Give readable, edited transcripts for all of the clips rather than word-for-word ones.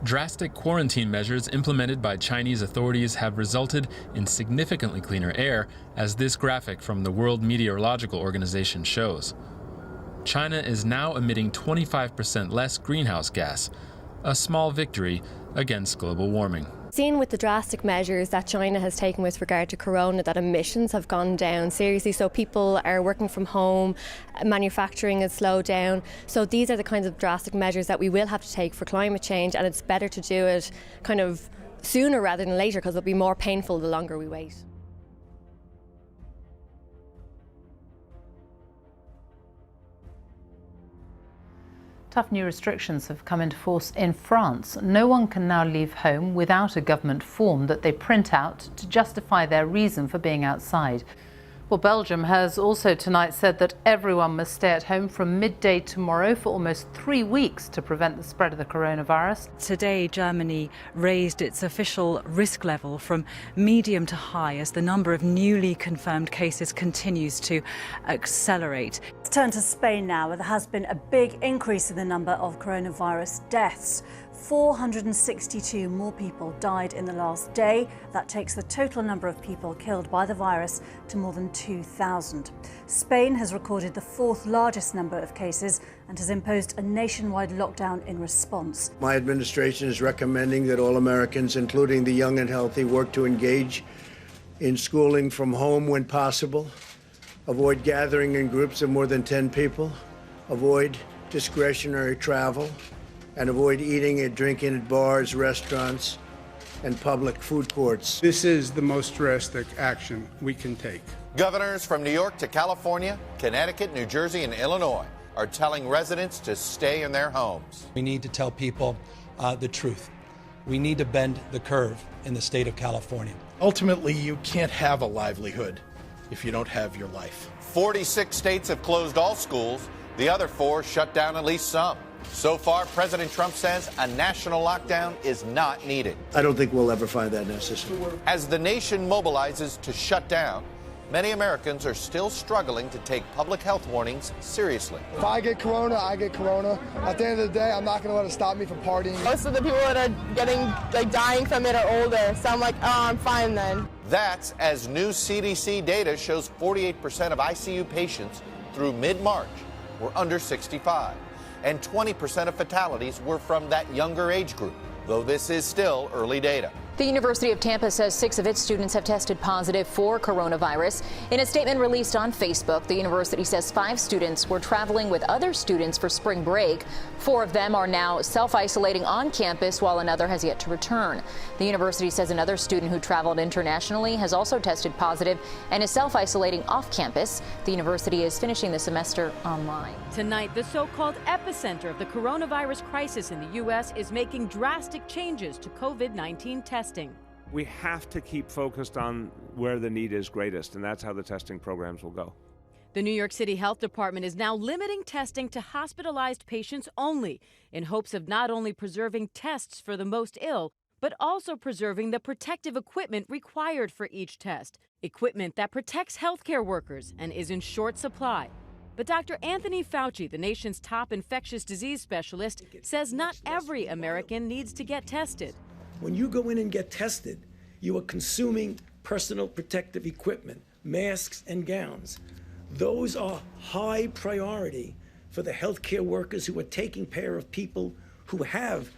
Drastic quarantine measures implemented by Chinese authorities have resulted in significantly cleaner air, as this graphic from the World Meteorological Organization shows. China is now emitting 25% less greenhouse gas, a small victory against global warming. Seen with the drastic measures that China has taken with regard to corona, that emissions have gone down seriously, so people are working from home, manufacturing has slowed down. So these are the kinds of drastic measures that we will have to take for climate change, and it's better to do it kind of sooner rather than later, because it'll be more painful the longer we wait. Tough new restrictions have come into force in France. No one can now leave home without a government form that they print out to justify their reason for being outside. Well, Belgium has also tonight said that everyone must stay at home from midday tomorrow for almost 3 weeks to prevent the spread of the coronavirus. Today, Germany raised its official risk level from medium to high as the number of newly confirmed cases continues to accelerate. Let's turn to Spain now, where there has been a big increase in the number of coronavirus deaths. 462 more people died in the last day. That takes the total number of people killed by the virus to more than 2,000. Spain has recorded the fourth largest number of cases and has imposed a nationwide lockdown in response. My administration is recommending that all Americans, including the young and healthy, work to engage in schooling from home when possible, avoid gathering in groups of more than 10 people, avoid discretionary travel, and avoid eating and drinking at bars, restaurants, and public food courts. This is the most drastic action we can take. Governors from New York to California, Connecticut, New Jersey, and Illinois are telling residents to stay in their homes. We need to tell people the truth. We need to bend the curve in the state of California. Ultimately, you can't have a livelihood if you don't have your life. 46 states have closed all schools. The other 4 shut down at least some. So far, President Trump says a national lockdown is not needed. I don't think we'll ever find that necessary. As the nation mobilizes to shut down, many Americans are still struggling to take public health warnings seriously. If I get corona, I get corona. At the end of the day, I'm not going to let it stop me from partying. Most of the people that are dying from it are older, so I'm like, oh, I'm fine then. That's as new CDC data shows 48% of ICU patients through mid-March were under 65. And 20% of fatalities were from that younger age group, though this is still early data. The University of Tampa says 6 of its students have tested positive for coronavirus. In a statement released on Facebook, the university says 5 students were traveling with other students for spring break. 4 of them are now self-isolating on campus, while another has yet to return. The university says another student who traveled internationally has also tested positive and is self-isolating off campus. The university is finishing the semester online. Tonight, the so-called epicenter of the coronavirus crisis in the U.S. is making drastic changes to COVID-19 testing. We have to keep focused on where the need is greatest, and that's how the testing programs will go. The New York City Health Department is now limiting testing to hospitalized patients only, in hopes of not only preserving tests for the most ill, but also preserving the protective equipment required for each test, equipment that protects healthcare workers and is in short supply. But Dr. Anthony Fauci, the nation's top infectious disease specialist, says not every American needs to get tested. When you go in and get tested, you are consuming personal protective equipment, masks and gowns. Those are high priority for the healthcare workers who are taking care of people who have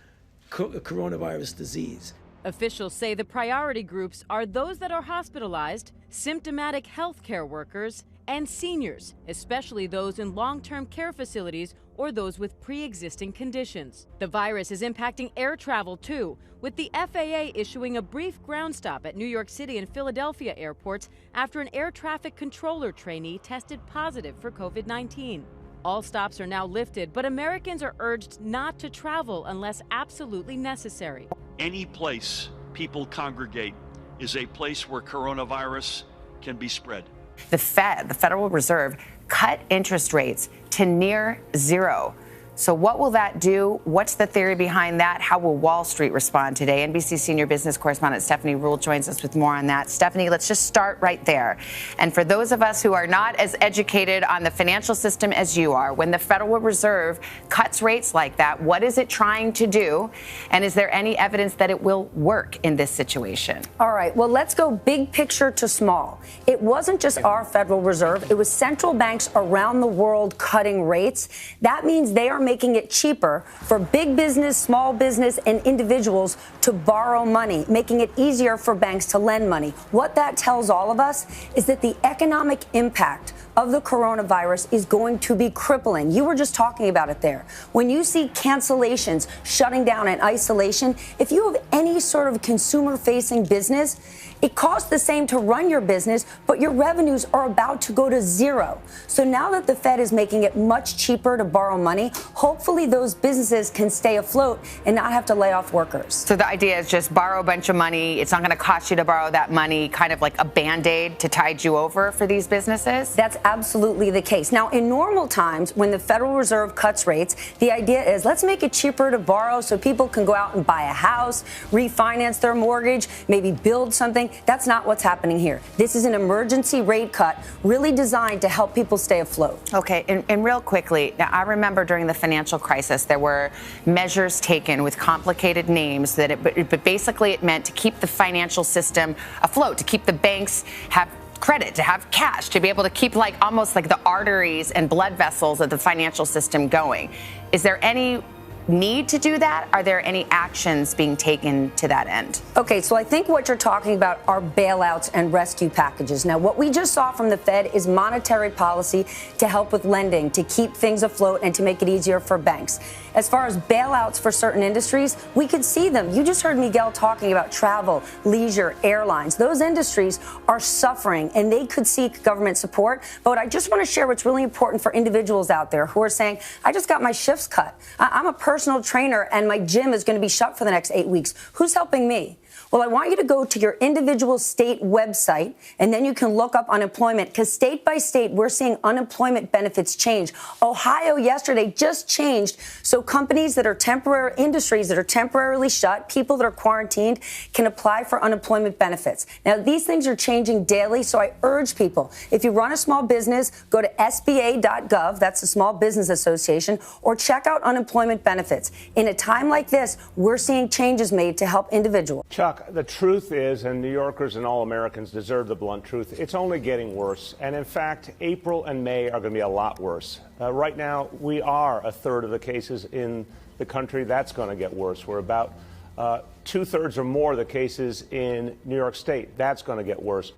coronavirus disease. Officials say the priority groups are those that are hospitalized, symptomatic healthcare workers, and seniors, especially those in long-term care facilities or those with pre-existing conditions. The virus is impacting air travel too, with the FAA issuing a brief ground stop at New York City and Philadelphia airports after an air traffic controller trainee tested positive for COVID-19. All stops are now lifted, but Americans are urged not to travel unless absolutely necessary. Any place people congregate is a place where coronavirus can be spread. The Fed, the Federal Reserve, cut interest rates to near zero. So what will that do? What's the theory behind that? How will Wall Street respond today? NBC senior business correspondent Stephanie Ruhle joins us with more on that. Stephanie, let's just start right there. And for those of us who are not as educated on the financial system as you are, when the Federal Reserve cuts rates like that, what is it trying to do? And is there any evidence that it will work in this situation? All right, well, let's go big picture to small. It wasn't just our Federal Reserve. It was central banks around the world cutting rates. That means they are making it cheaper for big business, small business, and individuals to borrow money, making it easier for banks to lend money. What that tells all of us is that the economic impact of the coronavirus is going to be crippling. You were just talking about it there. When you see cancellations, shutting down, and isolation, if you have any sort of consumer-facing business, it costs the same to run your business, but your revenues are about to go to zero. So now that the Fed is making it much cheaper to borrow money, hopefully those businesses can stay afloat and not have to lay off workers. So the idea is just borrow a bunch of money. It's not going to cost you to borrow that money, kind of like a Band-Aid to tide you over for these businesses? That's absolutely the case. Now, in normal times, when the Federal Reserve cuts rates, the idea is let's make it cheaper to borrow so people can go out and buy a house, refinance their mortgage, maybe build something. That's not what's happening here. This is an emergency rate cut really designed to help people stay afloat. Okay, and real quickly, now I remember during the financial crisis, there were measures taken with complicated names but basically it meant to keep the financial system afloat, to keep the banks have credit, to have cash, to be able to keep almost like the arteries and blood vessels of the financial system going. Is there any need to do that? Are there any actions being taken to that end? Okay, so I think what you're talking about are bailouts and rescue packages. Now, what we just saw from the Fed is monetary policy to help with lending, to keep things afloat and to make it easier for banks. As far as bailouts for certain industries, we could see them. You just heard Miguel talking about travel, leisure, airlines. Those industries are suffering and they could seek government support. But I just want to share what's really important for individuals out there who are saying, I just got my shifts cut. I'm a personal trainer and my gym is going to be shut for the next 8 weeks. Who's helping me? Well, I want you to go to your individual state website, and then you can look up unemployment, because state by state, we're seeing unemployment benefits change. Ohio yesterday just changed, so companies that are temporary, industries that are temporarily shut, people that are quarantined, can apply for unemployment benefits. Now, these things are changing daily, so I urge people, if you run a small business, go to SBA.gov, that's the Small Business Association, or check out unemployment benefits. In a time like this, we're seeing changes made to help individuals. Chuck, the truth is, and New Yorkers and all Americans deserve the blunt truth, it's only getting worse. And in fact, April and May are going to be a lot worse. Right now, we are a third of the cases in the country. That's going to get worse. We're about 2/3 or more of the cases in New York State. That's going to get worse.